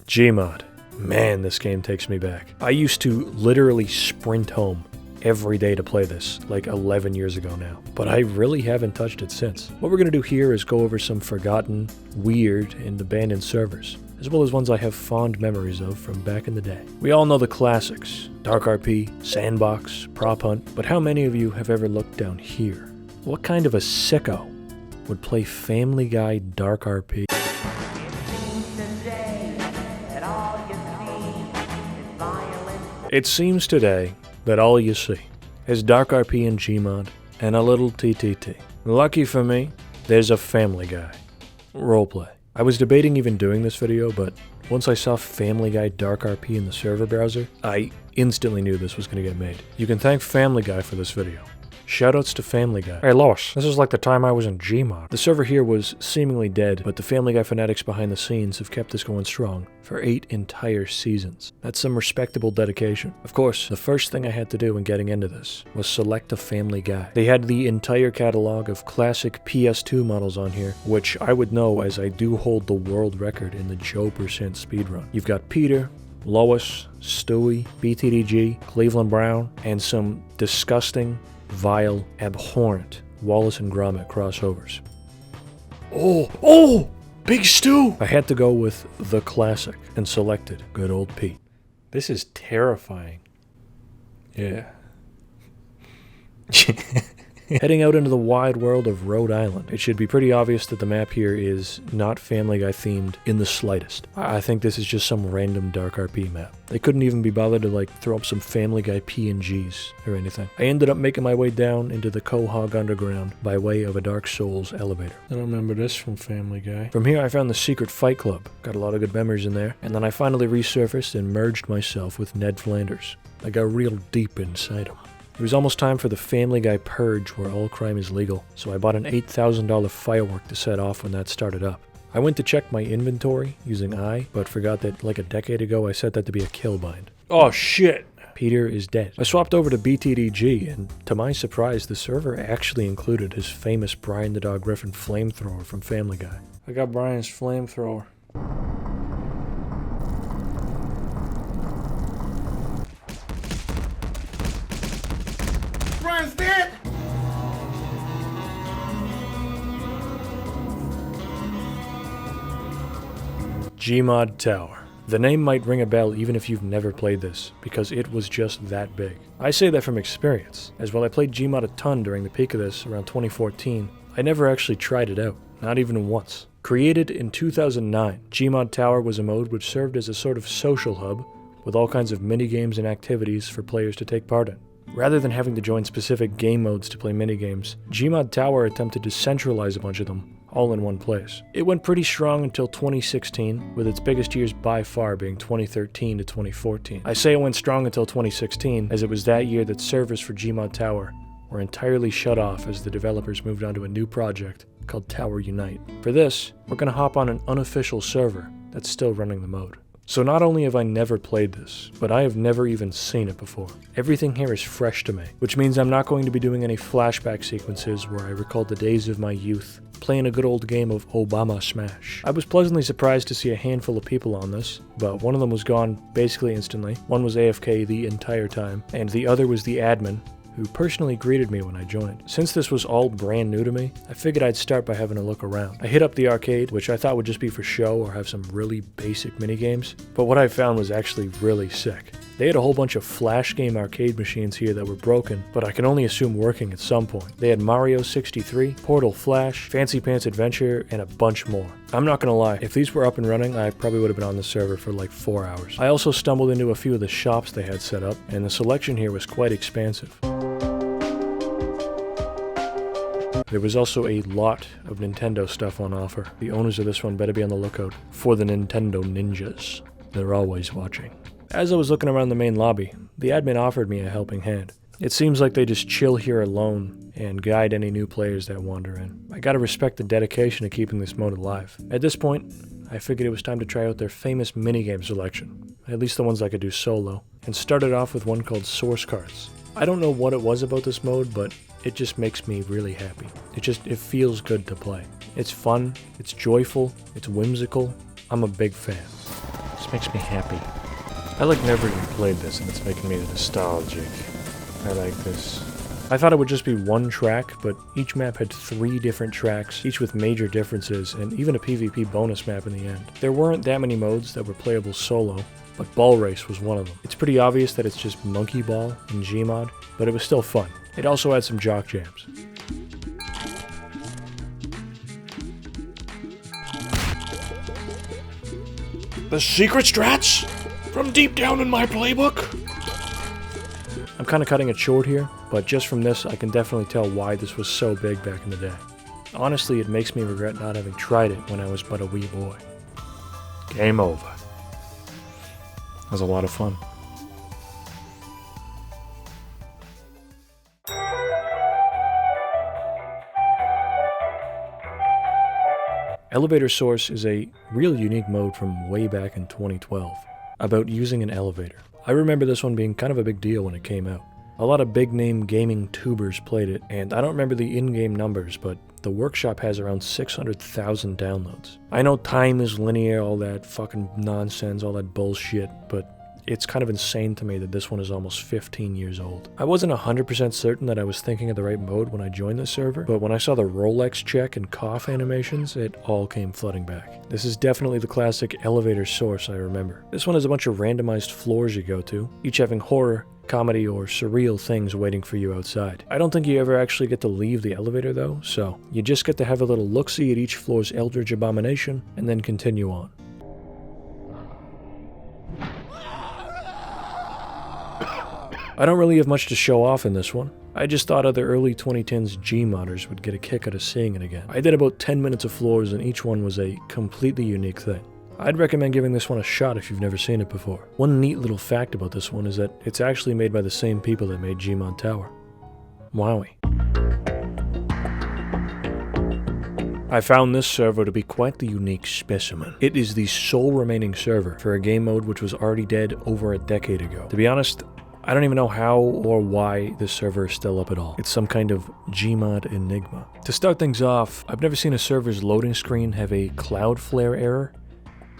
Gmod. Man, this game takes me back. I used to literally sprint home every day to play this, like 11 years ago now. But I really haven't touched it since. What we're gonna do here is go over some forgotten, weird, and abandoned servers, as well as ones I have fond memories of from back in the day. We all know the classics, DarkRP, Sandbox, Prop Hunt, but how many of you have ever looked down here? What kind of a sicko would play Family Guy DarkRP? It seems today that all you see is DarkRP and Gmod and a little TTT. Lucky for me, there's a Family Guy. Roleplay. I was debating even doing this video, but once I saw Family Guy DarkRP in the server browser, I instantly knew this was going to get made. You can thank Family Guy for this video. Shoutouts to Family Guy. Hey Lois, this is like the time I was in Gmod. The server here was seemingly dead, but the Family Guy fanatics behind the scenes have kept this going strong for 8 entire seasons. That's some respectable dedication. Of course, the first thing I had to do in getting into this was select a Family Guy. They had the entire catalog of classic PS2 models on here, which I would know as I do hold the world record in the Joe% speedrun. You've got Peter, Lois, Stewie, BTDG, Cleveland Brown, and some disgusting, vile, abhorrent Wallace and Gromit crossovers. Oh! Big Stu! I had to go with the classic and selected good old Pete. This is terrifying. Yeah. Heading out into the wide world of Rhode Island, it should be pretty obvious that the map here is not Family Guy themed in the slightest. I think this is just some random DarkRP map. They couldn't even be bothered to like throw up some Family Guy PNGs or anything. I ended up making my way down into the Quahog Underground by way of a Dark Souls elevator. I don't remember this from Family Guy. From here I found the secret fight club. Got a lot of good memories in there. And then I finally resurfaced and merged myself with Ned Flanders. I got real deep inside him. It was almost time for the Family Guy purge where all crime is legal, so I bought an $8,000 firework to set off when that started up. I went to check my inventory using I, but forgot that like a decade ago I set that to be a kill bind. Oh shit! Peter is dead. I swapped over to BTDG, and to my surprise, the server actually included his famous Brian the Dog Griffin flamethrower from Family Guy. I got Brian's flamethrower. Brian's dead! Gmod Tower. The name might ring a bell even if you've never played this, because it was just that big. I say that from experience, as while I played Gmod a ton during the peak of this around 2014, I never actually tried it out, not even once. Created in 2009, Gmod Tower was a mode which served as a sort of social hub with all kinds of minigames and activities for players to take part in. Rather than having to join specific game modes to play minigames, Gmod Tower attempted to centralize a bunch of them, all in one place. It went pretty strong until 2016, with its biggest years by far being 2013 to 2014. I say it went strong until 2016, as it was that year that servers for Gmod Tower were entirely shut off as the developers moved on to a new project called Tower Unite. For this, we're going to hop on an unofficial server that's still running the mode. So not only have I never played this, but I have never even seen it before. Everything here is fresh to me, which means I'm not going to be doing any flashback sequences where I recall the days of my youth, playing a good old game of Obama Smash. I was pleasantly surprised to see a handful of people on this, but one of them was gone basically instantly, one was AFK the entire time, and the other was the admin, who personally greeted me when I joined. Since this was all brand new to me, I figured I'd start by having a look around. I hit up the arcade, which I thought would just be for show or have some really basic minigames, but what I found was actually really sick. They had a whole bunch of flash game arcade machines here that were broken, but I can only assume working at some point. They had Mario 63, Portal Flash, Fancy Pants Adventure, and a bunch more. I'm not gonna lie, if these were up and running, I probably would have been on the server for like 4 hours. I also stumbled into a few of the shops they had set up, and the selection here was quite expansive. There was also a lot of Nintendo stuff on offer. The owners of this one better be on the lookout for the Nintendo ninjas. They're always watching. As I was looking around the main lobby, the admin offered me a helping hand. It seems like they just chill here alone and guide any new players that wander in. I gotta respect the dedication to keeping this mode alive. At this point, I figured it was time to try out their famous minigame selection, at least the ones I could do solo, and started off with one called Source Cards. I don't know what it was about this mode, but it just makes me really happy. It feels good to play. It's fun, it's joyful, it's whimsical. I'm a big fan. This makes me happy. I like never even played this, and it's making me nostalgic. I like this. I thought it would just be one track, but each map had 3 different tracks, each with major differences, and even a PvP bonus map in the end. There weren't that many modes that were playable solo, but Ball Race was one of them. It's pretty obvious that it's just Monkey Ball in Gmod, but it was still fun. It also had some jock jams. The secret strats? From deep down in my playbook? I'm kind of cutting it short here, but just from this I can definitely tell why this was so big back in the day. Honestly, it makes me regret not having tried it when I was but a wee boy. Game over. That was a lot of fun. Elevator Source is a real unique mode from way back in 2012, about using an elevator. I remember this one being kind of a big deal when it came out. A lot of big-name gaming tubers played it, and I don't remember the in-game numbers, but the workshop has around 600,000 downloads. I know time is linear, all that fucking nonsense, all that bullshit, but it's kind of insane to me that this one is almost 15 years old. I wasn't 100% certain that I was thinking of the right mode when I joined the server, but when I saw the Rolex check and cough animations, it all came flooding back. This is definitely the classic elevator source I remember. This one has a bunch of randomized floors you go to, each having horror, comedy, or surreal things waiting for you outside. I don't think you ever actually get to leave the elevator though, so you just get to have a little look-see at each floor's eldritch abomination, and then continue on. I don't really have much to show off in this one. I just thought other early 2010s Gmodders would get a kick out of seeing it again. I did about 10 minutes of floors and each one was a completely unique thing. I'd recommend giving this one a shot if you've never seen it before. One neat little fact about this one is that it's actually made by the same people that made Gmod Tower. Wowie. I found this server to be quite the unique specimen. It is the sole remaining server for a game mode which was already dead over a decade ago. To be honest, I don't even know how or why this server is still up at all. It's some kind of Gmod enigma. To start things off, I've never seen a server's loading screen have a Cloudflare error,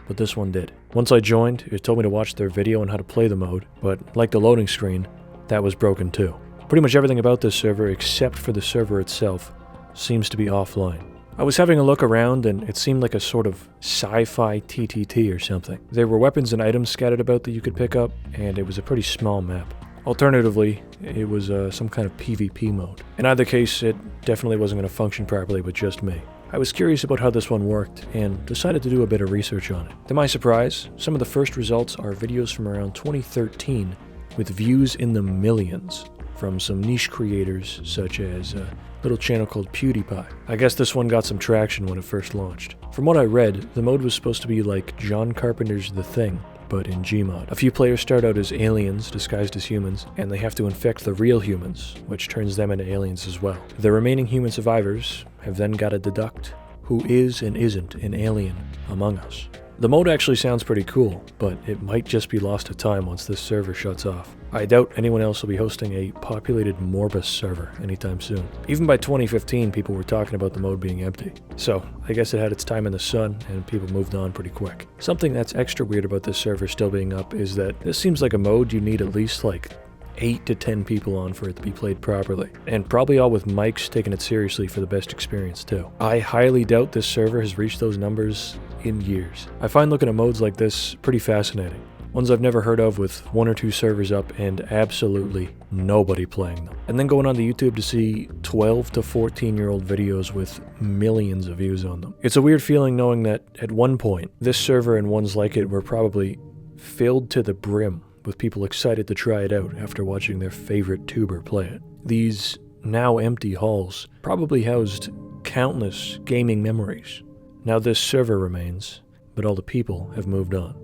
but this one did. Once I joined, it told me to watch their video on how to play the mode, but like the loading screen, that was broken too. Pretty much everything about this server, except for the server itself, seems to be offline. I was having a look around and it seemed like a sort of sci-fi TTT or something. There were weapons and items scattered about that you could pick up, and it was a pretty small map. Alternatively, it was some kind of PvP mode. In either case, it definitely wasn't going to function properly with just me. I was curious about how this one worked, and decided to do a bit of research on it. To my surprise, some of the first results are videos from around 2013 with views in the millions from some niche creators such as a little channel called PewDiePie. I guess this one got some traction when it first launched. From what I read, the mode was supposed to be like John Carpenter's The Thing, but in Gmod. A few players start out as aliens disguised as humans, and they have to infect the real humans, which turns them into aliens as well. The remaining human survivors have then got to deduct who is and isn't an alien among us. The mode actually sounds pretty cool, but it might just be lost to time once this server shuts off. I doubt anyone else will be hosting a populated MORBUS server anytime soon. Even by 2015, people were talking about the mode being empty. So, I guess it had its time in the sun, and people moved on pretty quick. Something that's extra weird about this server still being up is that this seems like a mode you need at least like 8 to 10 people on for it to be played properly, and probably all with mics taking it seriously for the best experience too. I highly doubt this server has reached those numbers in years. I find looking at modes like this pretty fascinating. Ones I've never heard of with 1 or 2 servers up and absolutely nobody playing them. And then going onto YouTube to see 12 to 14-year-old videos with millions of views on them. It's a weird feeling knowing that at one point, this server and ones like it were probably filled to the brim with people excited to try it out after watching their favorite tuber play it. These now empty halls probably housed countless gaming memories. Now this server remains, but all the people have moved on,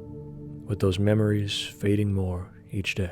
with those memories fading more each day.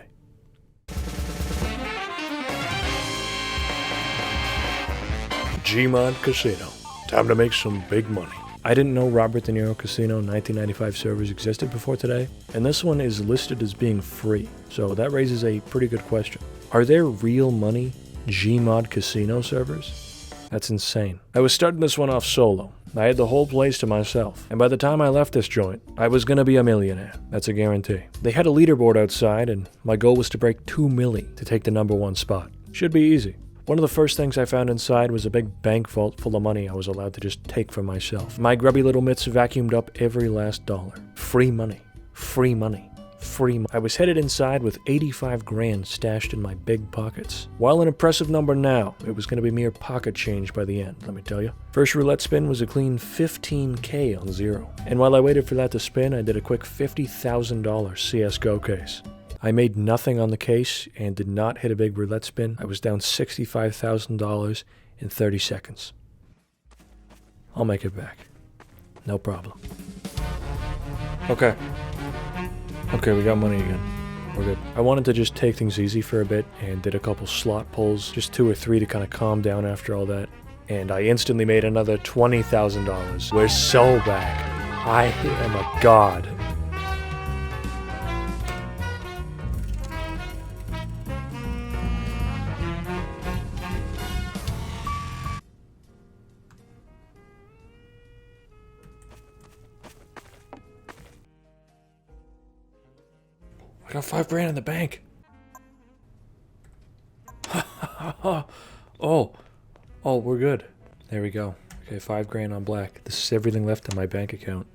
Gmod Casino. Time to make some big money. I didn't know Robert De Niro Casino 1995 servers existed before today, and this one is listed as being free, so that raises a pretty good question. Are there real money Gmod Casino servers? That's insane. I was starting this one off solo, I had the whole place to myself. And by the time I left this joint, I was gonna be a millionaire. That's a guarantee. They had a leaderboard outside, and my goal was to break 2 milli to take the #1 spot. Should be easy. One of the first things I found inside was a big bank vault full of money I was allowed to just take for myself. My grubby little mitts vacuumed up every last dollar. Free money. Free money. Free money. I was headed inside with 85 grand stashed in my big pockets. While an impressive number now, it was going to be mere pocket change by the end, let me tell you. First roulette spin was a clean 15K on 0. And while I waited for that to spin, I did a quick $50,000 CSGO case. I made nothing on the case and did not hit a big roulette spin. I was down $65,000 in 30 seconds. I'll make it back. No problem. Okay, we got money again. We're good. I wanted to just take things easy for a bit and did a couple slot pulls, just 2 or 3 to kind of calm down after all that. And I instantly made another $20,000. We're so back. I am a god. I got 5 grand in the bank. Oh, we're good. There we go. Okay, 5 grand on black. This is everything left in my bank account.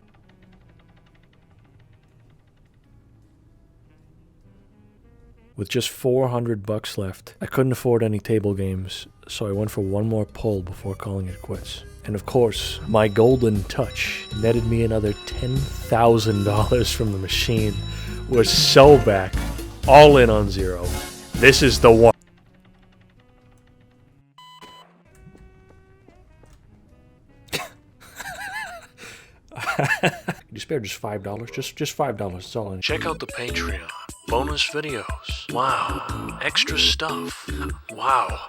With just 400 bucks left, I couldn't afford any table games, so I went for one more pull before calling it quits. And of course, my golden touch netted me another $10,000 from the machine. We're so back, all in on 0. This is the one. You spare just $5? Just $5, that's all I need. Check out the Patreon. Bonus videos. Wow. Extra stuff. Wow.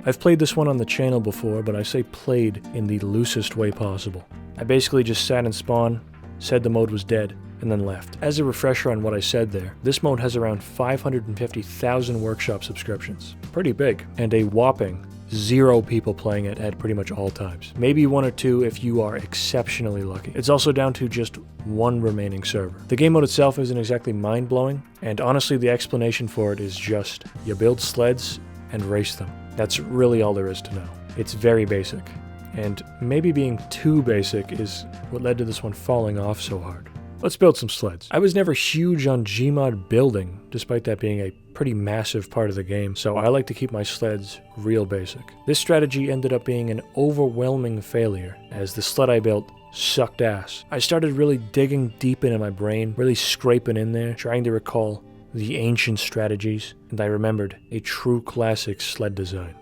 I've played this one on the channel before, but I say played in the loosest way possible. I basically just sat in spawn, said the mode was dead, and then left. As a refresher on what I said there, this mode has around 550,000 workshop subscriptions. Pretty big, and a whopping 0 people playing it at pretty much all times. Maybe 1 or 2 if you are exceptionally lucky. It's also down to just 1 remaining server. The game mode itself isn't exactly mind-blowing, and honestly the explanation for it is just, you build sleds and race them. That's really all there is to know. It's very basic. And maybe being too basic is what led to this one falling off so hard. Let's build some sleds. I was never huge on Gmod building, despite that being a pretty massive part of the game, so I like to keep my sleds real basic. This strategy ended up being an overwhelming failure, as the sled I built sucked ass. I started really digging deep into my brain, really scraping in there, trying to recall the ancient strategies, and I remembered a true classic sled design.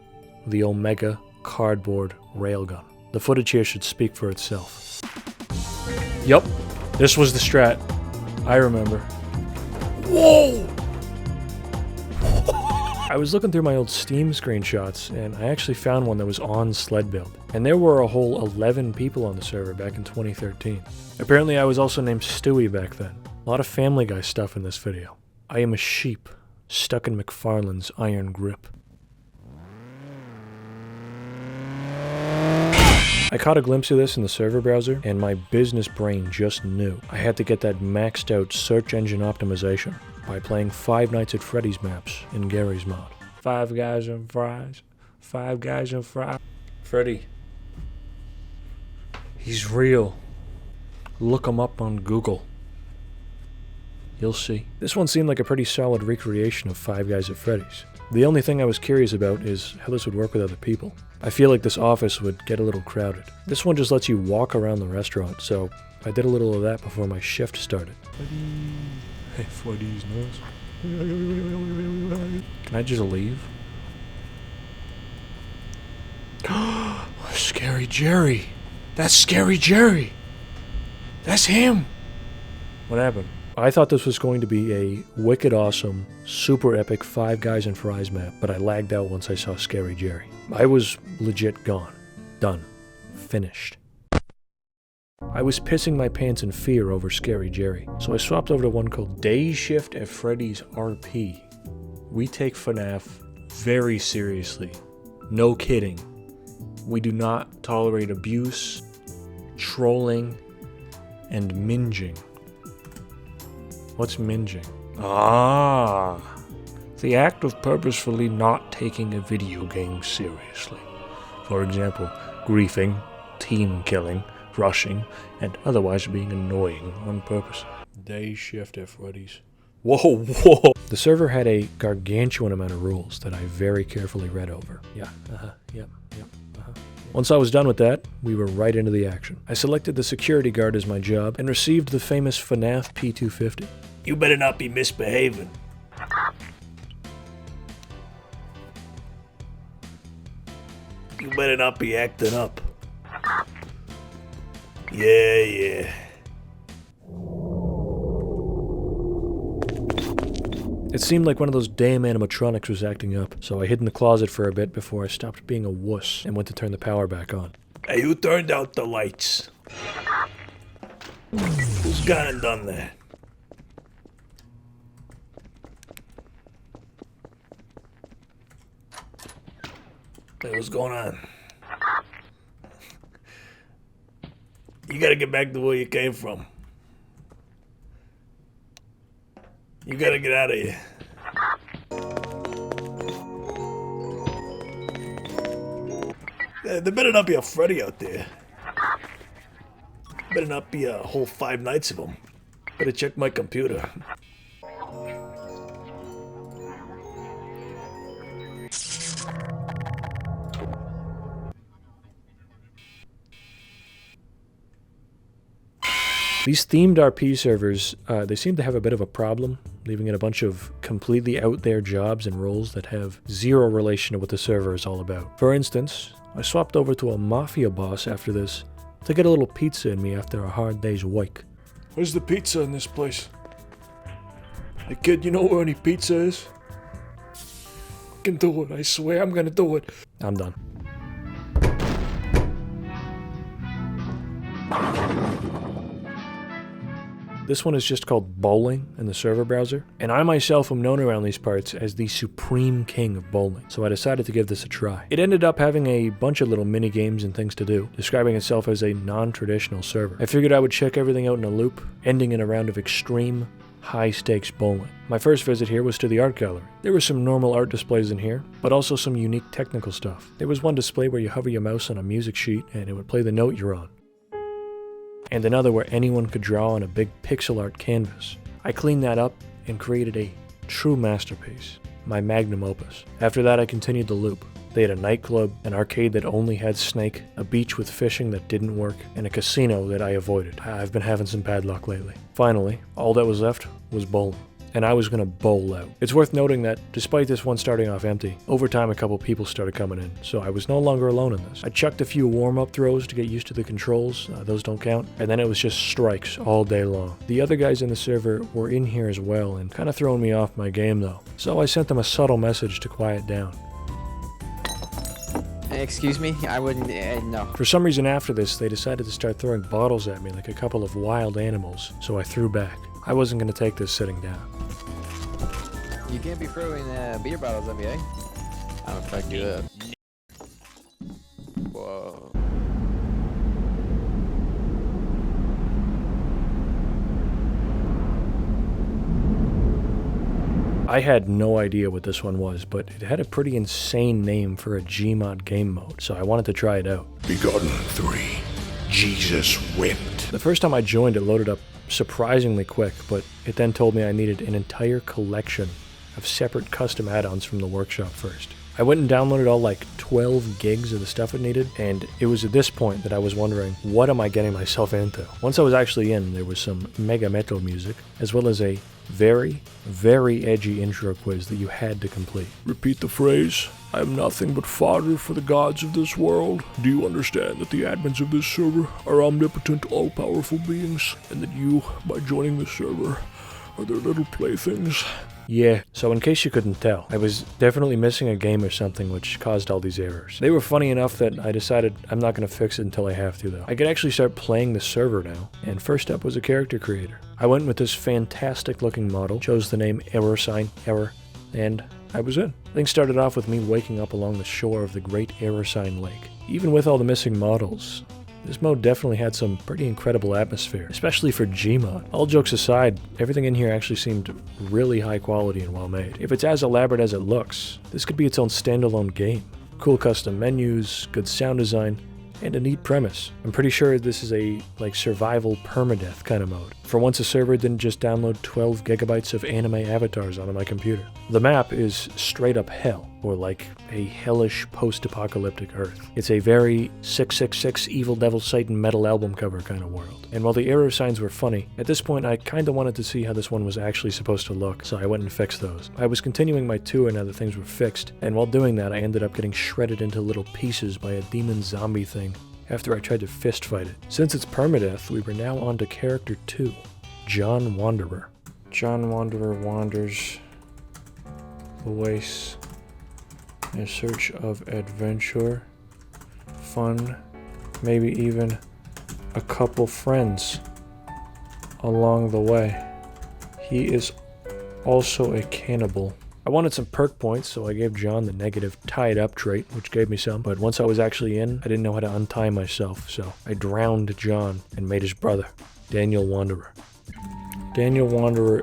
The Omega cardboard railgun. The footage here should speak for itself. Yup, this was the strat. I remember. Whoa! I was looking through my old Steam screenshots, and I actually found one that was on Sledbuild. And there were a whole 11 people on the server back in 2013. Apparently I was also named Stewie back then. A lot of Family Guy stuff in this video. I am a sheep, stuck in McFarlane's iron grip. I caught a glimpse of this in the server browser, and my business brain just knew I had to get that maxed out search engine optimization by playing 5 Nights at Freddy's maps in Gary's mod. 5 guys and fries. 5 guys and fries. Freddy. He's real. Look him up on Google. You'll see. This one seemed like a pretty solid recreation of 5 Guys at Freddy's. The only thing I was curious about is how this would work with other people. I feel like this office would get a little crowded. This one just lets you walk around the restaurant, so I did a little of that before my shift started. Hey, Freddy's nose. Can I just leave? Scary Jerry! That's Scary Jerry! That's him! What happened? I thought this was going to be a wicked awesome, super epic 5 Guys and Fries map, but I lagged out once I saw Scary Jerry. I was legit gone. Done. Finished. I was pissing my pants in fear over Scary Jerry, so I swapped over to one called Day Shift at Freddy's RP. We take FNAF very seriously No kidding. We do not tolerate abuse, trolling, and minging. What's minging? Ah, the act of purposefully not taking a video game seriously. For example, griefing, team killing, rushing, and otherwise being annoying on purpose. Day shift at Freddy's. Whoa, whoa! The server had a gargantuan amount of rules that I very carefully read over. Yeah, yep. Once I was done with that, we were right into the action. I selected the security guard as my job and received the famous FNAF P250. You better not be misbehaving. You better not be acting up. Yeah. It seemed like one of those damn animatronics was acting up, so I hid in the closet for a bit before I stopped being a wuss and went to turn the power back on. Hey, who turned out the lights? Who's gone and done that? Hey, what's going on? You gotta get back to where you came from. You gotta get out of here. There better not be a Freddy out there. Better not be a whole 5 nights of them. Better check my computer. These themed RP servers, they seem to have a bit of a problem, leaving in a bunch of completely out there jobs and roles that have zero relation to what the server is all about. For instance, I swapped over to a Mafia boss after this to get a little pizza in me after a hard day's work. Where's the pizza in this place? Hey kid, you know where any pizza is? I can do it, I swear I'm gonna do it. I'm done. This one is just called Bowling in the server browser, and I myself am known around these parts as the supreme king of bowling, so I decided to give this a try. It ended up having a bunch of little mini games and things to do, describing itself as a non-traditional server. I figured I would check everything out in a loop, ending in a round of extreme, high-stakes bowling. My first visit here was to the art gallery. There were some normal art displays in here, but also some unique technical stuff. There was one display where you hover your mouse on a music sheet and it would play the note you're on, and another where anyone could draw on a big pixel art canvas. I cleaned that up and created a true masterpiece, my magnum opus. After that, I continued the loop. They had a nightclub, an arcade that only had Snake, a beach with fishing that didn't work, and a casino that I avoided. I've been having some bad luck lately. Finally, all that was left was bowling, and I was gonna bowl out. It's worth noting that, despite this one starting off empty, over time a couple people started coming in, so I was no longer alone in this. I chucked a few warm-up throws to get used to the controls, those don't count, and then it was just strikes all day long. The other guys in the server were in here as well, and kinda throwing me off my game though, so I sent them a subtle message to quiet down. Excuse me? I wouldn't, no. For some reason after this, they decided to start throwing bottles at me like a couple of wild animals, so I threw back. I wasn't gonna take this sitting down. You can't be throwing beer bottles at me, eh? I don't fuck you up. Whoa. I had no idea what this one was, but it had a pretty insane name for a Gmod game mode, so I wanted to try it out. Begotten III. Jesus wept. The first time I joined, it loaded up surprisingly quick, but it then told me I needed an entire collection of separate custom add-ons from the workshop first. I went and downloaded all like 12 gigs of the stuff it needed, and it was at this point that I was wondering, what am I getting myself into? Once I was actually in, there was some mega metal music, as well as a very, very edgy intro quiz that you had to complete. Repeat the phrase, I am nothing but fodder for the gods of this world. Do you understand that the admins of this server are omnipotent, all-powerful beings, and that you, by joining the server, are their little playthings? Yeah, so in case you couldn't tell, I was definitely missing a game or something which caused all these errors. They were funny enough that I decided I'm not going to fix it until I have to though. I could actually start playing the server now, and first up was a character creator. I went with this fantastic looking model, chose the name error, and I was in. Things started off with me waking up along the shore of the Great Aerosine Lake. Even with all the missing models, this mode definitely had some pretty incredible atmosphere, especially for Gmod. All jokes aside, everything in here actually seemed really high quality and well made. If it's as elaborate as it looks, this could be its own standalone game. Cool custom menus, good sound design, and a neat premise. I'm pretty sure this is a survival permadeath kind of mode. For once a server didn't just download 12 gigabytes of anime avatars onto my computer. The map is straight up hell, or like a hellish post-apocalyptic Earth. It's a very 666 Evil Devil Satan metal album cover kind of world. And while the arrow signs were funny, at this point I kinda wanted to see how this one was actually supposed to look, so I went and fixed those. I was continuing my tour now that things were fixed, and while doing that I ended up getting shredded into little pieces by a demon zombie thing after I tried to fist fight it. Since it's permadeath, we were now on to character 2, John Wanderer. John Wanderer wanders the wastes in search of adventure, fun, maybe even a couple friends along the way. He is also a cannibal. I wanted some perk points, so I gave John the negative tied up trait, which gave me some, but once I was actually in, I didn't know how to untie myself, so I drowned John and made his brother, Daniel Wanderer. Daniel Wanderer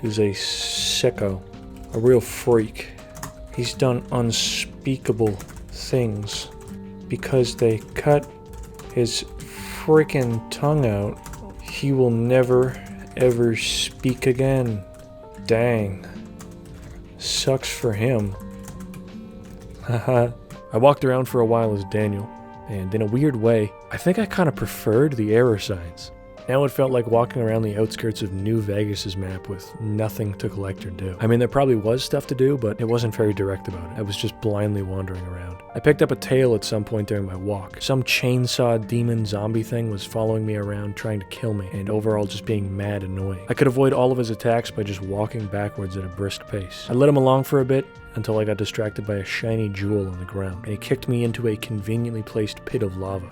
is a sicko, a real freak. He's done unspeakable things because they cut his freaking tongue out. He will never ever speak again. Dang. Sucks for him. Haha. I walked around for a while as Daniel, and in a weird way, I think I kind of preferred the error signs. Now it felt like walking around the outskirts of New Vegas's map with nothing to collect or do. I mean, there probably was stuff to do, but it wasn't very direct about it. I was just blindly wandering around. I picked up a tail at some point during my walk. Some chainsaw demon zombie thing was following me around trying to kill me, and overall just being mad annoying. I could avoid all of his attacks by just walking backwards at a brisk pace. I let him along for a bit, until I got distracted by a shiny jewel on the ground, and he kicked me into a conveniently placed pit of lava.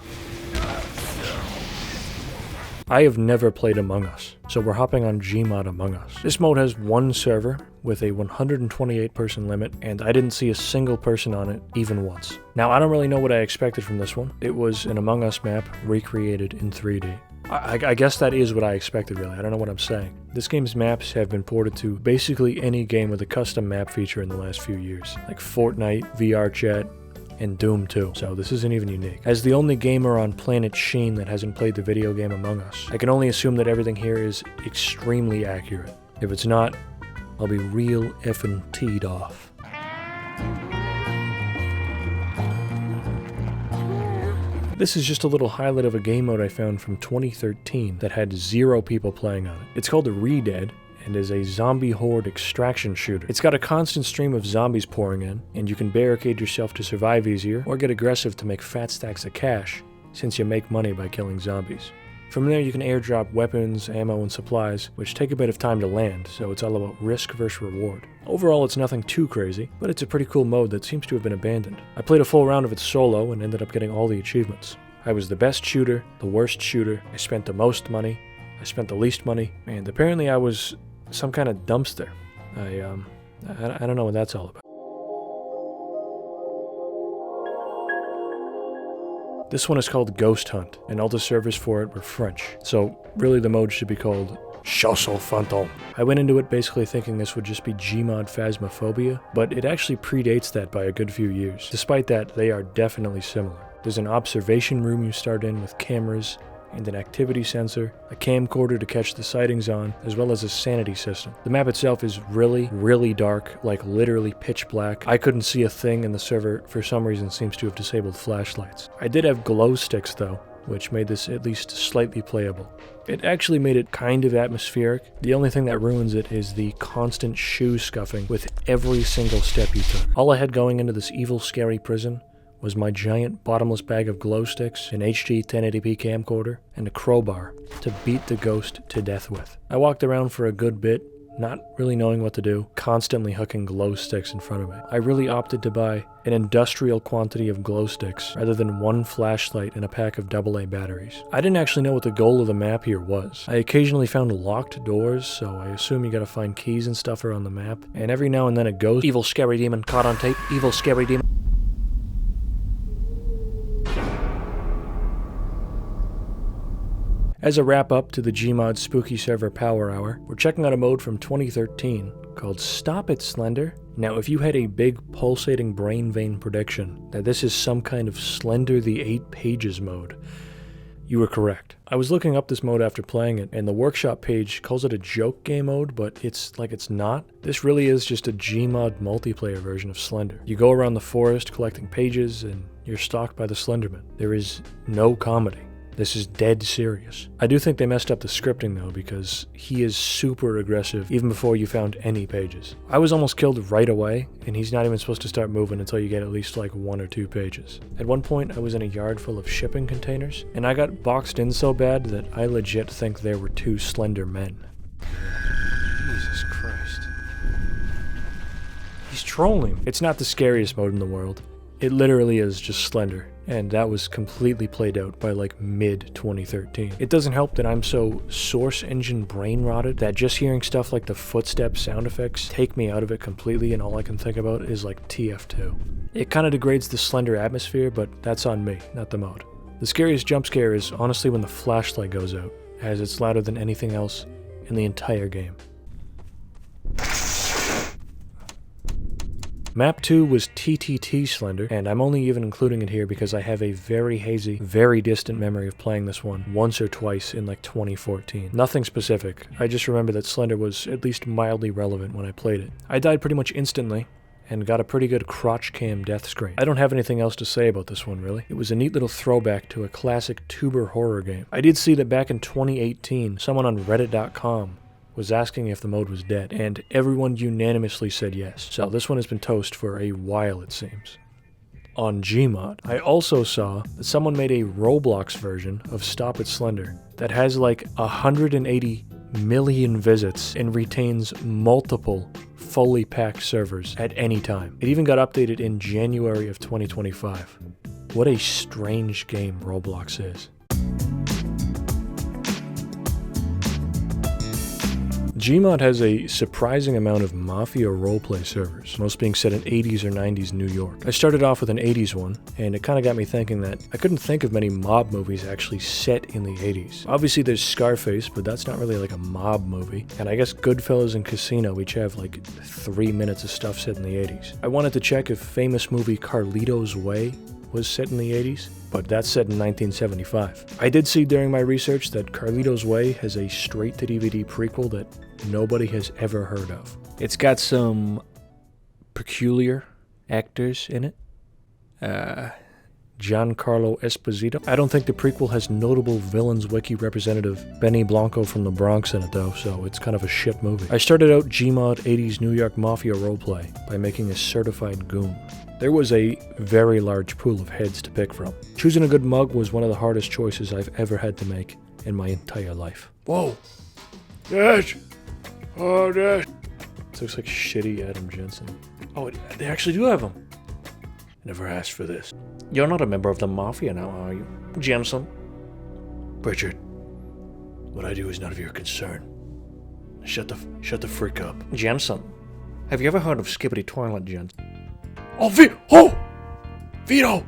I have never played Among Us, so we're hopping on Gmod Among Us. This mode has one server with a 128 person limit, and I didn't see a single person on it even once. Now, I don't really know what I expected from this one. It was an Among Us map recreated in 3D. I guess that is what I expected, really. I don't know what I'm saying. This game's maps have been ported to basically any game with a custom map feature in the last few years, like Fortnite, VR Chat, and Doom 2, so this isn't even unique. As the only gamer on planet Sheen that hasn't played the video game Among Us, I can only assume that everything here is extremely accurate. If it's not, I'll be real effing teed off. This is just a little highlight of a game mode I found from 2013 that had 0 people playing on it. It's called ReDead, and is a zombie horde extraction shooter. It's got a constant stream of zombies pouring in, and you can barricade yourself to survive easier, or get aggressive to make fat stacks of cash, since you make money by killing zombies. From there you can airdrop weapons, ammo, and supplies, which take a bit of time to land, so it's all about risk versus reward. Overall it's nothing too crazy, but it's a pretty cool mode that seems to have been abandoned. I played a full round of it solo and ended up getting all the achievements. I was the best shooter, the worst shooter, I spent the most money, I spent the least money, and apparently I was some kind of dumpster. I don't know what that's all about. This one is called Ghost Hunt, and all the servers for it were French. So really the mode should be called Chasse aux Fantômes. I went into it basically thinking this would just be Gmod Phasmophobia, but it actually predates that by a good few years. Despite that, they are definitely similar. There's an observation room you start in with cameras, and an activity sensor, a camcorder to catch the sightings on, as well as a sanity system. The map itself is really, really dark, like literally pitch black. I couldn't see a thing, and the server, for some reason, seems to have disabled flashlights. I did have glow sticks though, which made this at least slightly playable. It actually made it kind of atmospheric. The only thing that ruins it is the constant shoe scuffing with every single step you took. All I had going into this evil, scary prison was my giant bottomless bag of glow sticks, an HD 1080p camcorder, and a crowbar to beat the ghost to death with. I walked around for a good bit, not really knowing what to do, constantly hooking glow sticks in front of me. I really opted to buy an industrial quantity of glow sticks rather than one flashlight and a pack of AA batteries. I didn't actually know what the goal of the map here was. I occasionally found locked doors, so I assume you gotta find keys and stuff around the map, and every now and then a ghost. Evil scary demon caught on tape. Evil scary demon. As a wrap-up to the Gmod Spooky Server Power Hour, we're checking out a mode from 2013 called Stop It, Slender. Now, if you had a big pulsating brain vein prediction that this is some kind of Slender the 8 Pages mode, you were correct. I was looking up this mode after playing it, and the workshop page calls it a joke game mode, but it's not. This really is just a Gmod multiplayer version of Slender. You go around the forest collecting pages, and you're stalked by the Slenderman. There is no comedy. This is dead serious. I do think they messed up the scripting though, because he is super aggressive even before you found any pages. I was almost killed right away, and he's not even supposed to start moving until you get at least like 1 or 2 pages. At one point I was in a yard full of shipping containers, and I got boxed in so bad that I legit think there were 2 slender men. Jesus Christ. He's trolling. It's not the scariest mode in the world. It literally is just Slender, and that was completely played out by like mid-2013. It doesn't help that I'm so source engine brain rotted that just hearing stuff like the footstep sound effects take me out of it completely, and all I can think about is like TF2. It kind of degrades the Slender atmosphere, but that's on me, not the mode. The scariest jump scare is honestly when the flashlight goes out, as it's louder than anything else in the entire game. Map 2 was TTT Slender, and I'm only even including it here because I have a very hazy, very distant memory of playing this one once or twice in like 2014. Nothing specific, I just remember that Slender was at least mildly relevant when I played it. I died pretty much instantly, and got a pretty good crotch cam death screen. I don't have anything else to say about this one really. It was a neat little throwback to a classic tuber horror game. I did see that back in 2018, someone on reddit.com was asking if the mode was dead, and everyone unanimously said yes. So this one has been toast for a while, it seems. On Gmod, I also saw that someone made a Roblox version of Stop It Slender that has like 180 million visits and retains multiple fully packed servers at any time. It even got updated in January of 2025. What a strange game Roblox is. Gmod has a surprising amount of Mafia roleplay servers, most being set in 80s or 90s New York. I started off with an 80s one, and it kind of got me thinking that I couldn't think of many mob movies actually set in the 80s. Obviously there's Scarface, but that's not really like a mob movie, and I guess Goodfellas and Casino each have like 3 minutes of stuff set in the 80s. I wanted to check if famous movie Carlito's Way was set in the 80s, but that's set in 1975. I did see during my research that Carlito's Way has a straight-to-DVD prequel that nobody has ever heard of. It's got some peculiar actors in it. Giancarlo Esposito. I don't think the prequel has notable Villains Wiki representative Benny Blanco from the Bronx in it though, so it's kind of a shit movie. I started out Gmod 80s New York Mafia roleplay by making a certified goon. There was a very large pool of heads to pick from. Choosing a good mug was one of the hardest choices I've ever had to make in my entire life. Whoa! Yes! Oh, yes! This looks like shitty Adam Jensen. Oh, they actually do have them. Never asked for this. You're not a member of the Mafia now, are you? Jensen? Richard, what I do is none of your concern. Shut the frick up. Jensen, have you ever heard of skibidi toilet, Jensen? Oh, Vito!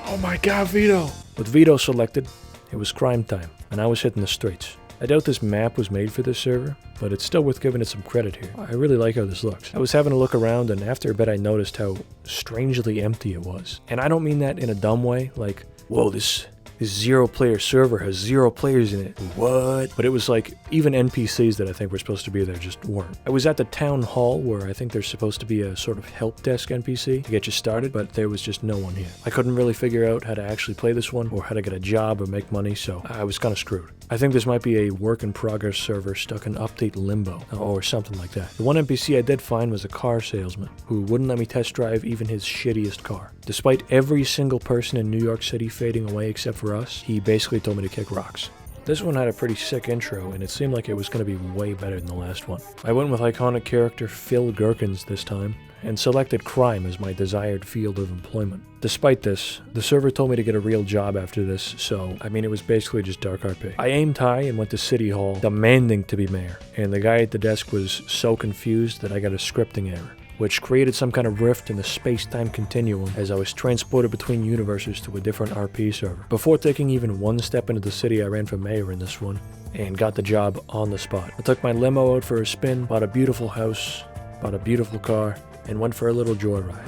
Oh my god, Vito! With Vito selected, it was crime time, and I was hitting the streets. I doubt this map was made for this server, but it's still worth giving it some credit here. I really like how this looks. I was having a look around, and after a bit I noticed how strangely empty it was. And I don't mean that in a dumb way, like, whoa, this 0-player server has 0 players in it. What? But it was like, even NPCs that I think were supposed to be there just weren't. I was at the town hall where I think there's supposed to be a sort of help desk NPC to get you started, but there was just no one here. I couldn't really figure out how to actually play this one or how to get a job or make money, so I was kind of screwed. I think this might be a work-in-progress server stuck in update limbo, or something like that. The one NPC I did find was a car salesman who wouldn't let me test drive even his shittiest car. Despite every single person in New York City fading away except for us, he basically told me to kick rocks. This one had a pretty sick intro, and it seemed like it was going to be way better than the last one. I went with iconic character Phil Gherkins this time, and selected crime as my desired field of employment. Despite this, the server told me to get a real job after this, so, I mean, it was basically just DarkRP. I aimed high and went to City Hall, demanding to be mayor, and the guy at the desk was so confused that I got a scripting error, which created some kind of rift in the space-time continuum as I was transported between universes to a different RP server. Before taking even one step into the city, I ran for mayor in this one, and got the job on the spot. I took my limo out for a spin, bought a beautiful house, bought a beautiful car, and went for a little joyride.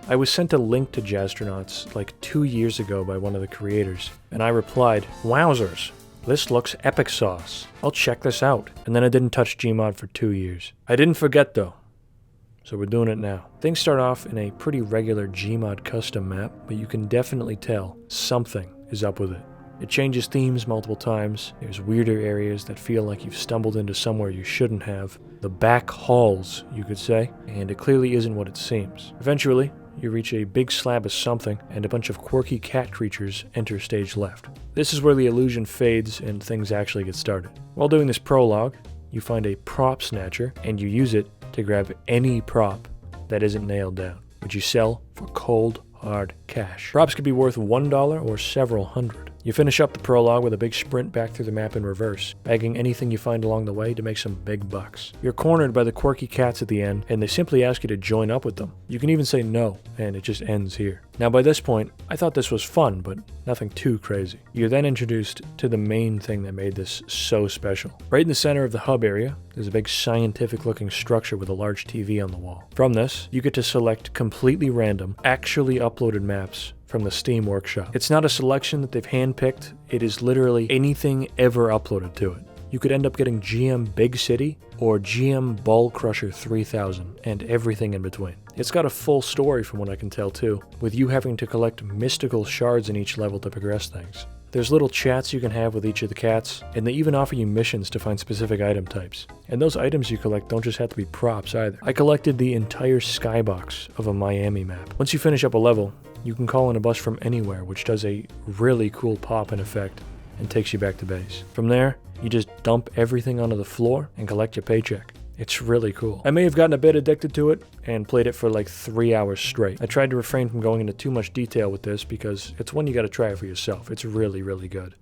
I was sent a link to Jazztronauts like 2 years ago by one of the creators, and I replied, "Wowzers, this looks epic sauce. I'll check this out." And then I didn't touch Gmod for 2 years. I didn't forget though, so we're doing it now. Things start off in a pretty regular Gmod custom map, but you can definitely tell something is up with it. It changes themes multiple times, there's weirder areas that feel like you've stumbled into somewhere you shouldn't have, the back halls, you could say, and it clearly isn't what it seems. Eventually, you reach a big slab of something, and a bunch of quirky cat creatures enter stage left. This is where the illusion fades and things actually get started. While doing this prologue, you find a prop snatcher, and you use it to grab any prop that isn't nailed down, which you sell for cold, hard cash. Props could be worth $1 or several hundred. You finish up the prologue with a big sprint back through the map in reverse, bagging anything you find along the way to make some big bucks. You're cornered by the quirky cats at the end, and they simply ask you to join up with them. You can even say no, and it just ends here. Now by this point, I thought this was fun, but nothing too crazy. You're then introduced to the main thing that made this so special. Right in the center of the hub area, there's a big scientific looking structure with a large TV on the wall. From this, you get to select completely random, actually uploaded maps from the Steam Workshop. It's not a selection that they've handpicked, it is literally anything ever uploaded to it. You could end up getting GM Big City or GM Ball Crusher 3000 and everything in between. It's got a full story from what I can tell too, with you having to collect mystical shards in each level to progress things. There's little chats you can have with each of the cats, and they even offer you missions to find specific item types. And those items you collect don't just have to be props either. I collected the entire skybox of a Miami map. Once you finish up a level, you can call in a bus from anywhere, which does a really cool pop-in effect and takes you back to base. From there, you just dump everything onto the floor and collect your paycheck. It's really cool. I may have gotten a bit addicted to it and played it for like 3 hours straight. I tried to refrain from going into too much detail with this because it's one you gotta try it for yourself. It's really, really good.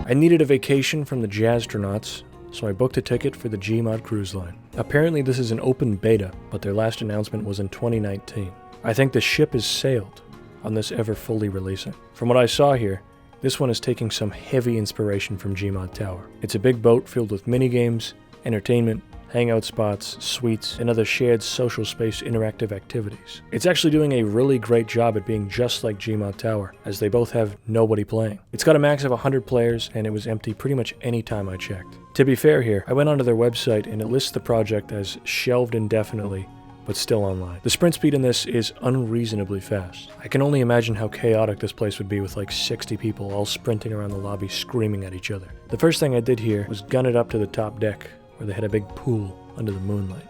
I needed a vacation from the Jazztronauts, so I booked a ticket for the Gmod cruise line. Apparently this is an open beta, but their last announcement was in 2019. I think the ship has sailed on this ever fully releasing. From what I saw here, this one is taking some heavy inspiration from Gmod Tower. It's a big boat filled with minigames, entertainment, hangout spots, suites, and other shared social space interactive activities. It's actually doing a really great job at being just like Gmod Tower, as they both have nobody playing. It's got a max of 100 players, and it was empty pretty much any time I checked. To be fair here, I went onto their website and it lists the project as shelved indefinitely, but still online. The sprint speed in this is unreasonably fast. I can only imagine how chaotic this place would be with like 60 people all sprinting around the lobby screaming at each other. The first thing I did here was gun it up to the top deck, where they had a big pool under the moonlight.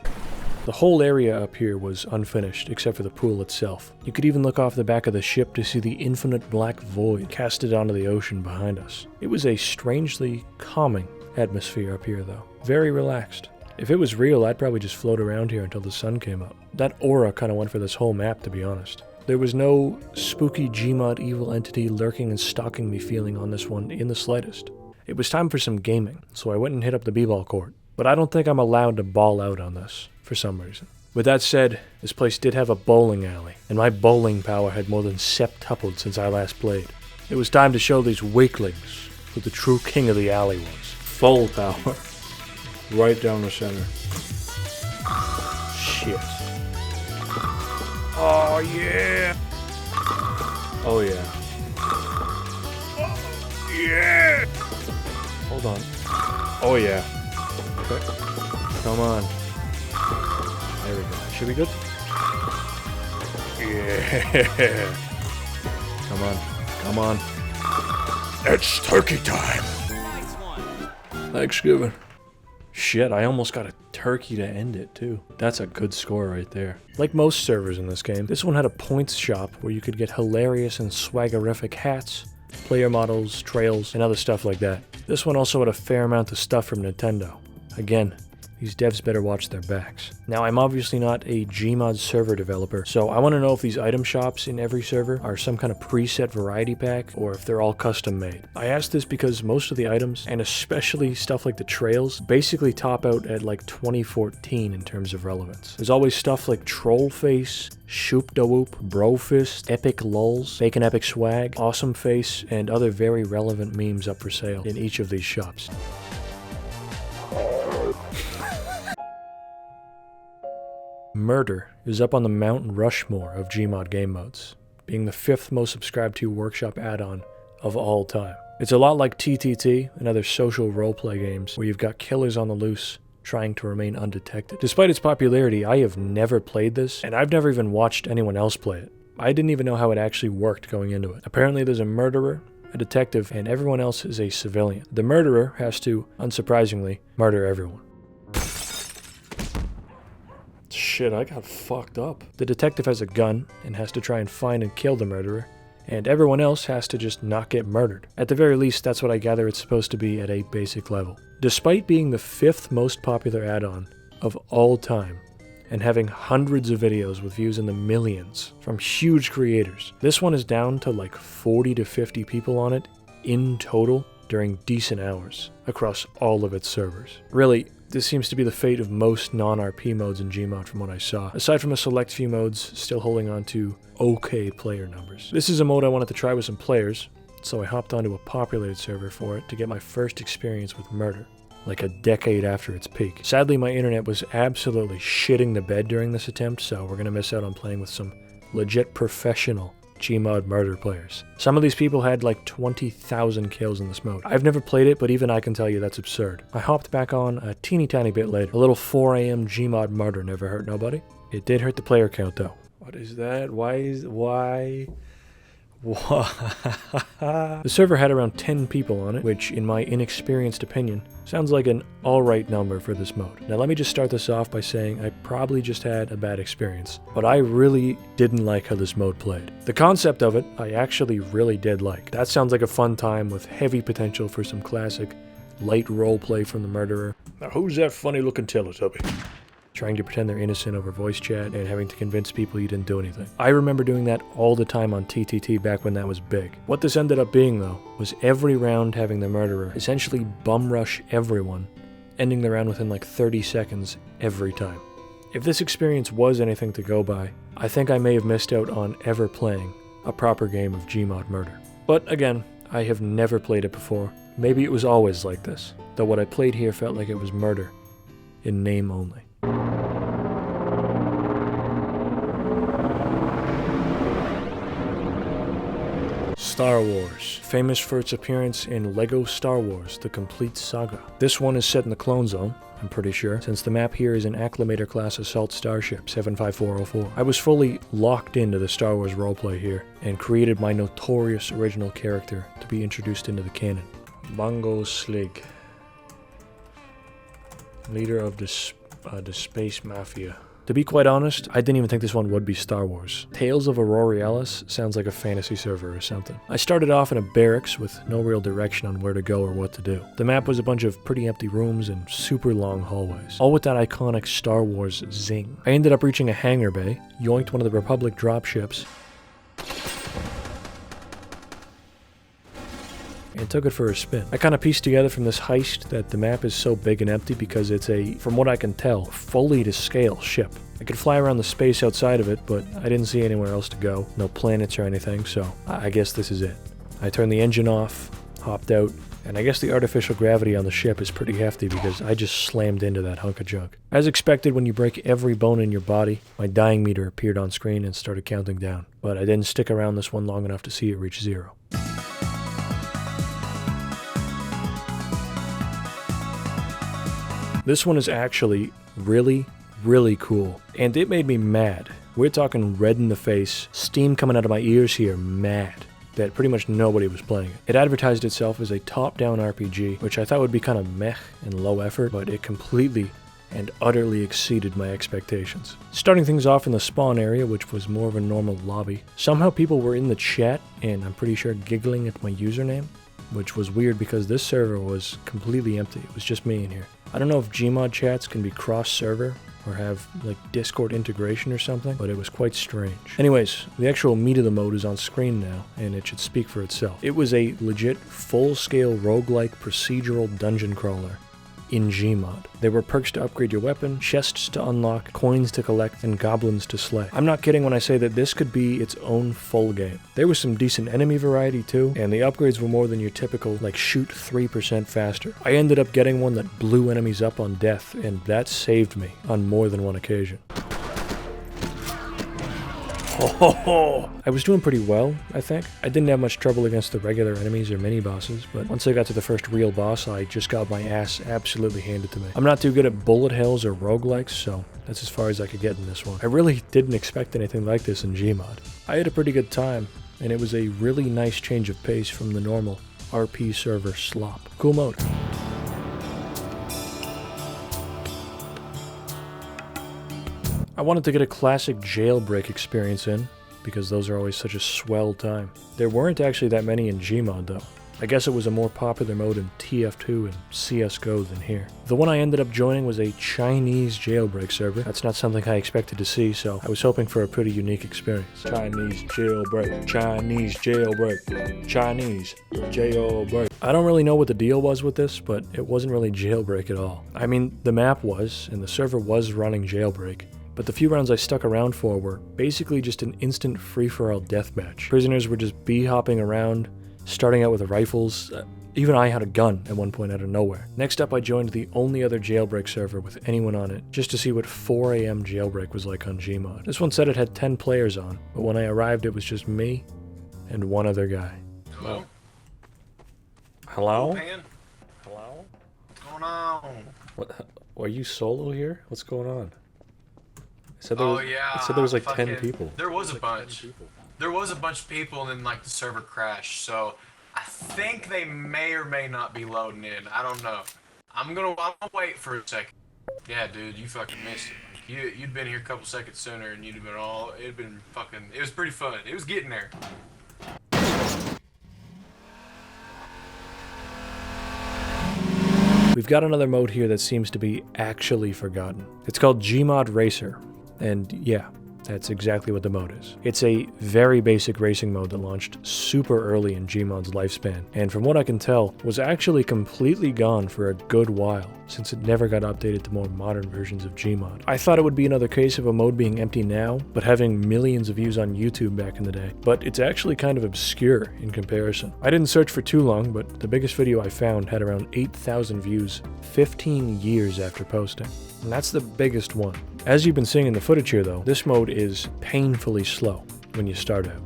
The whole area up here was unfinished, except for the pool itself. You could even look off the back of the ship to see the infinite black void casted onto the ocean behind us. It was a strangely calming atmosphere up here though. Very relaxed. If it was real, I'd probably just float around here until the sun came up. That aura kind of went for this whole map, to be honest. There was no spooky Gmod evil entity lurking and stalking me feeling on this one in the slightest. It was time for some gaming, so I went and hit up the b-ball court. But I don't think I'm allowed to ball out on this, for some reason. With that said, this place did have a bowling alley, and my bowling power had more than septupled since I last played. It was time to show these weaklings who the true king of the alley was. Full power. Right down the center. Shit. Oh yeah! Oh yeah. Oh yeah! Hold on. Oh yeah. Okay. Come on. There we go. Should be good? Yeah. Come on. Come on. It's turkey time. Thanksgiving. Shit, I almost got a turkey to end it, too. That's a good score right there. Like most servers in this game, this one had a points shop where you could get hilarious and swaggerific hats, player models, trails, and other stuff like that. This one also had a fair amount of stuff from Nintendo. Again, these devs better watch their backs. Now, I'm obviously not a Gmod server developer, so I want to know if these item shops in every server are some kind of preset variety pack, or if they're all custom made. I ask this because most of the items, and especially stuff like the trails, basically top out at like 2014 in terms of relevance. There's always stuff like Troll Face, Shoop Da Whoop, Brofist, Epic Lulz, Bacon Epic Swag, Awesome Face, and other very relevant memes up for sale in each of these shops. Murder is up on the Mount Rushmore of Gmod game modes, being the 5th most subscribed to workshop add-on of all time. It's a lot like TTT and other social roleplay games where you've got killers on the loose trying to remain undetected. Despite its popularity, I have never played this, and I've never even watched anyone else play it. I didn't even know how it actually worked going into it. Apparently there's a murderer, a detective, and everyone else is a civilian. The murderer has to, unsurprisingly, murder everyone. Shit, I got fucked up. The detective has a gun and has to try and find and kill the murderer, and everyone else has to just not get murdered. At the very least, that's what I gather it's supposed to be at a basic level. Despite being the 5th most popular add-on of all time, and having hundreds of videos with views in the millions from huge creators, this one is down to like 40 to 50 people on it in total during decent hours across all of its servers. Really, this seems to be the fate of most non-RP modes in Gmod from what I saw, aside from a select few modes still holding on to okay player numbers. This is a mode I wanted to try with some players, so I hopped onto a populated server for it to get my first experience with murder, like a decade after its peak. Sadly, my internet was absolutely shitting the bed during this attempt, so we're gonna miss out on playing with some legit professional Gmod murder players. Some of these people had like 20,000 kills in this mode. I've never played it, but even I can tell you that's absurd. I hopped back on a teeny tiny bit later. A little 4 AM Gmod murder never hurt nobody. It did hurt the player count though. What is that? Why? The server had around 10 people on it, which in my inexperienced opinion sounds like an alright number for this mode. Now let me just start this off by saying I probably just had a bad experience, but I really didn't like how this mode played. The concept of it I actually really did like. That sounds like a fun time with heavy potential for some classic light roleplay from the murderer. Now who's that funny looking Teletubby? Trying to pretend they're innocent over voice chat and having to convince people you didn't do anything. I remember doing that all the time on TTT back when that was big. What this ended up being though, was every round having the murderer essentially bum rush everyone, ending the round within like 30 seconds every time. If this experience was anything to go by, I think I may have missed out on ever playing a proper game of Gmod murder. But again, I have never played it before. Maybe it was always like this, though what I played here felt like it was murder, in name only. Star Wars, famous for its appearance in LEGO Star Wars: The Complete Saga. This one is set in the Clone Zone, I'm pretty sure, since the map here is an Acclimator class assault starship 75404. I was fully locked into the Star Wars roleplay here, and created my notorious original character to be introduced into the canon. Bongo Slig, leader of the Space Mafia. To be quite honest, I didn't even think this one would be Star Wars. Tales of Aurorealis sounds like a fantasy server or something. I started off in a barracks with no real direction on where to go or what to do. The map was a bunch of pretty empty rooms and super long hallways, all with that iconic Star Wars zing. I ended up reaching a hangar bay, yoinked one of the Republic dropships, and took it for a spin. I kind of pieced together from this heist that the map is so big and empty because it's a, from what I can tell, fully to scale ship. I could fly around the space outside of it, but I didn't see anywhere else to go. No planets or anything, so I guess this is it. I turned the engine off, hopped out, and I guess the artificial gravity on the ship is pretty hefty because I just slammed into that hunk of junk. As expected, when you break every bone in your body, my dying meter appeared on screen and started counting down. But I didn't stick around this one long enough to see it reach 0. This one is actually really cool, and it made me mad. We're talking red in the face, steam coming out of my ears here, mad. that pretty much nobody was playing it. It advertised itself as a top-down RPG, which I thought would be kind of meh and low effort, but it completely and utterly exceeded my expectations. Starting things off in the spawn area, which was more of a normal lobby, somehow people were in the chat, and I'm pretty sure giggling at my username, which was weird because this server was completely empty. It was just me in here. I don't know if Gmod chats can be cross-server or have like Discord integration or something, but it was quite strange. Anyways, the actual meat of the mode is on screen now, and it should speak for itself. It was a legit full-scale roguelike procedural dungeon crawler in Gmod. There were perks to upgrade your weapon, chests to unlock, coins to collect, and goblins to slay. I'm not kidding when I say that this could be its own full game. There was some decent enemy variety too, and the upgrades were more than your typical, like, shoot 3% faster. I ended up getting one that blew enemies up on death, and that saved me on more than one occasion. I was doing pretty well, I think. I didn't have much trouble against the regular enemies or mini-bosses, but once I got to the first real boss, I just got my ass absolutely handed to me. I'm not too good at bullet hells or roguelikes, so that's as far as I could get in this one. I really didn't expect anything like this in Gmod. I had a pretty good time, and it was a really nice change of pace from the normal RP server slop. Cool mode. I wanted to get a classic Jailbreak experience in, because those are always such a swell time. There weren't actually that many in Gmod though. I guess it was a more popular mode in TF2 and CSGO than here. The one I ended up joining was a Chinese Jailbreak server. That's not something I expected to see, so I was hoping for a pretty unique experience. Chinese Jailbreak, Chinese Jailbreak, Chinese Jailbreak. I don't really know what the deal was with this, but it wasn't really Jailbreak at all. I mean, the map was, and the server was running Jailbreak, but the few rounds I stuck around for were basically just an instant free-for-all deathmatch. Prisoners were just bee-hopping around, starting out with rifles. Even I had a gun at one point out of nowhere. Next up, I joined the only other Jailbreak server with anyone on it, just to see what 4 AM Jailbreak was like on Gmod. This one said it had 10 players on, but when I arrived it was just me and one other guy. Hello? Hello? Man. Hello? What's going on? What? Are you solo here? What's going on? It said there was like 10 people. There was a bunch. There was a bunch of people, and then like the server crashed. So I think they may or may not be loading in. I don't know. I'm gonna wait for a second. Yeah, dude, you fucking missed it. You'd been here a couple seconds sooner, and you'd have been all. It'd been fucking. It was pretty fun. It was getting there. We've got another mode here that seems to be actually forgotten. It's called Gmod Racer. And yeah, that's exactly what the mode is. It's a very basic racing mode that launched super early in Gmod's lifespan, and from what I can tell, was actually completely gone for a good while, since it never got updated to more modern versions of Gmod. I thought it would be another case of a mode being empty now, but having millions of views on YouTube back in the day, but it's actually kind of obscure in comparison. I didn't search for too long, but the biggest video I found had around 8,000 views 15 years after posting. And that's the biggest one. As you've been seeing in the footage here though, this mode is painfully slow when you start out.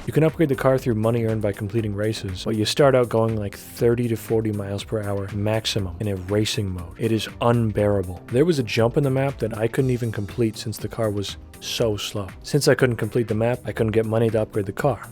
You can upgrade the car through money earned by completing races, but you start out going like 30 to 40 miles per hour maximum in a racing mode. It is unbearable. There was a jump in the map that I couldn't even complete since the car was so slow. Since I couldn't complete the map, I couldn't get money to upgrade the car.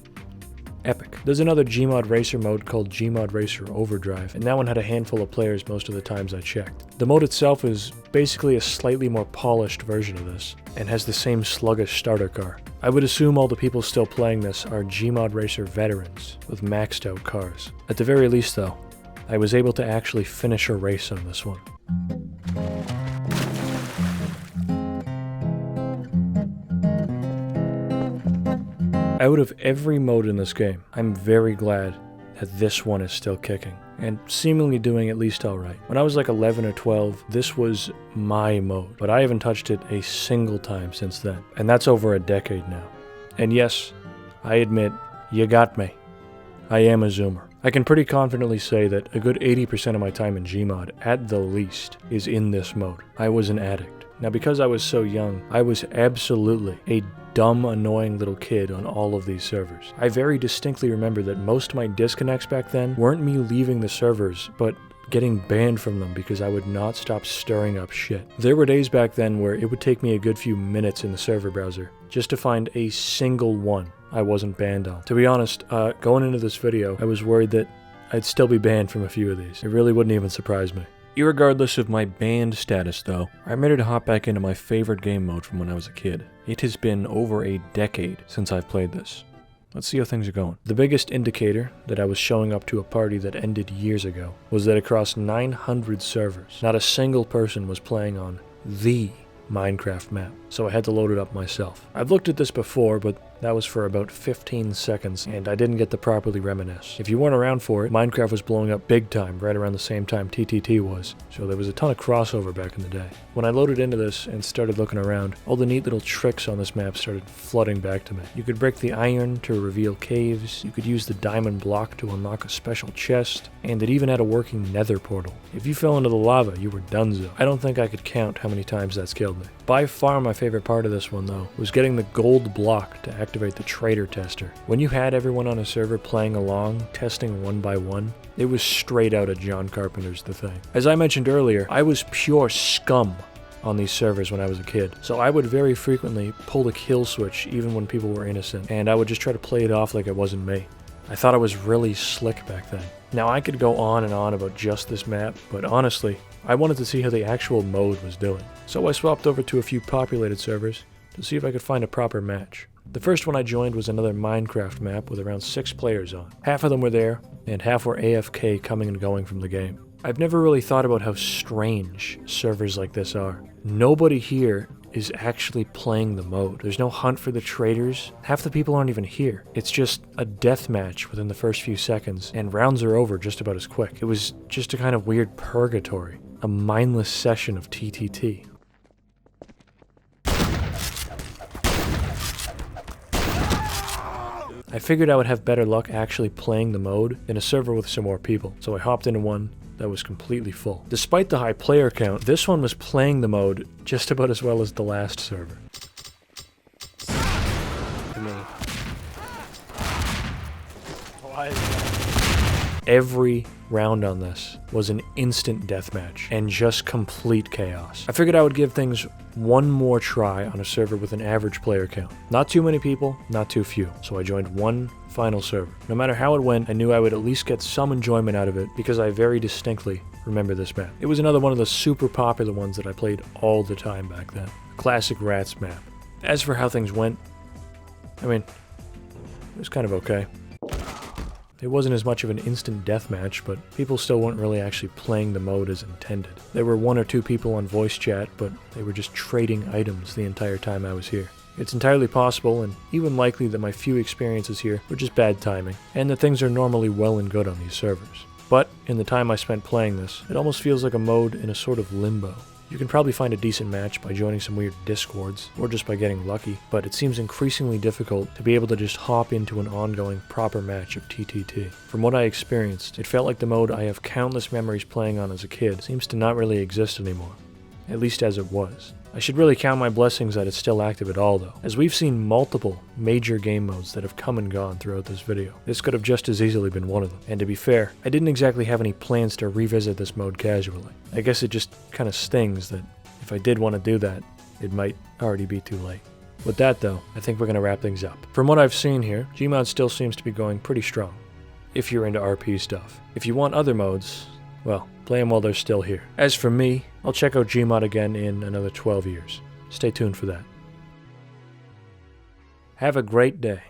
Epic. There's another Gmod Racer mode called Gmod Racer Overdrive, and that one had a handful of players most of the times I checked. The mode itself is basically a slightly more polished version of this, and has the same sluggish starter car. I would assume all the people still playing this are Gmod Racer veterans with maxed out cars. At the very least though, I was able to actually finish a race on this one. Out of every mode in this game, I'm very glad that this one is still kicking, and seemingly doing at least alright. When I was like 11 or 12, this was my mode, but I haven't touched it a single time since then, and that's over a decade now. And yes, I admit, you got me. I am a zoomer. I can pretty confidently say that a good 80% of my time in Gmod, at the least, is in this mode. I was an addict. Now because I was so young, I was absolutely a dumb, annoying little kid on all of these servers. I very distinctly remember that most of my disconnects back then weren't me leaving the servers, but getting banned from them because I would not stop stirring up shit. There were days back then where it would take me a good few minutes in the server browser just to find a single one I wasn't banned on. To be honest, going into this video, I was worried that I'd still be banned from a few of these. It really wouldn't even surprise me. Irregardless of my banned status though, I'm ready to hop back into my favorite game mode from when I was a kid. It has been over a decade since I've played this. Let's see how things are going. The biggest indicator that I was showing up to a party that ended years ago was that across 900 servers, not a single person was playing on the Minecraft map, so I had to load it up myself. I've looked at this before, but that was for about 15 seconds, and I didn't get to properly reminisce. If you weren't around for it, Minecraft was blowing up big time right around the same time TTT was, so there was a ton of crossover back in the day. When I loaded into this and started looking around, all the neat little tricks on this map started flooding back to me. You could break the iron to reveal caves, you could use the diamond block to unlock a special chest, and it even had a working nether portal. If you fell into the lava, you were donezo. I don't think I could count how many times that's killed me. By far my favorite part of this one though, was getting the gold block to activate the trader tester. When you had everyone on a server playing along, testing one by one, it was straight out of John Carpenter's The Thing. As I mentioned earlier, I was pure scum on these servers when I was a kid, so I would very frequently pull the kill switch even when people were innocent, and I would just try to play it off like it wasn't me. I thought I was really slick back then. Now I could go on and on about just this map, but honestly, I wanted to see how the actual mode was doing. So I swapped over to a few populated servers to see if I could find a proper match. The first one I joined was another Minecraft map with around 6 players on. Half of them were there, and half were AFK coming and going from the game. I've never really thought about how strange servers like this are. Nobody here is actually playing the mode. There's no hunt for the traders. Half the people aren't even here. It's just a deathmatch within the first few seconds, and rounds are over just about as quick. It was just a kind of weird purgatory. A mindless session of TTT. I figured I would have better luck actually playing the mode in a server with some more people, so I hopped into one that was completely full. Despite the high player count, this one was playing the mode just about as well as the last server. Every round on this was an instant deathmatch and just complete chaos. I figured I would give things one more try on a server with an average player count. Not too many people, not too few, so I joined one final server. No matter how it went, I knew I would at least get some enjoyment out of it because I very distinctly remember this map. It was another one of the super popular ones that I played all the time back then. Classic Rats map. As for how things went, I mean, it was kind of okay. It wasn't as much of an instant deathmatch, but people still weren't really actually playing the mode as intended. There were 1 or 2 people on voice chat, but they were just trading items the entire time I was here. It's entirely possible, and even likely, that my few experiences here were just bad timing, and that things are normally well and good on these servers. But in the time I spent playing this, it almost feels like a mode in a sort of limbo. You can probably find a decent match by joining some weird discords, or just by getting lucky, but it seems increasingly difficult to be able to just hop into an ongoing proper match of TTT. From what I experienced, it felt like the mode I have countless memories playing on as a kid seems to not really exist anymore. At least as it was. I should really count my blessings that it's still active at all though, as we've seen multiple major game modes that have come and gone throughout this video. This could have just as easily been one of them. And to be fair, I didn't exactly have any plans to revisit this mode casually. I guess it just kind of stings that if I did want to do that, it might already be too late. With that though, I think we're going to wrap things up. From what I've seen here, Gmod still seems to be going pretty strong, if you're into RP stuff. If you want other modes, well, play them while they're still here. As for me, I'll check out Gmod again in another 12 years. Stay tuned for that. Have a great day.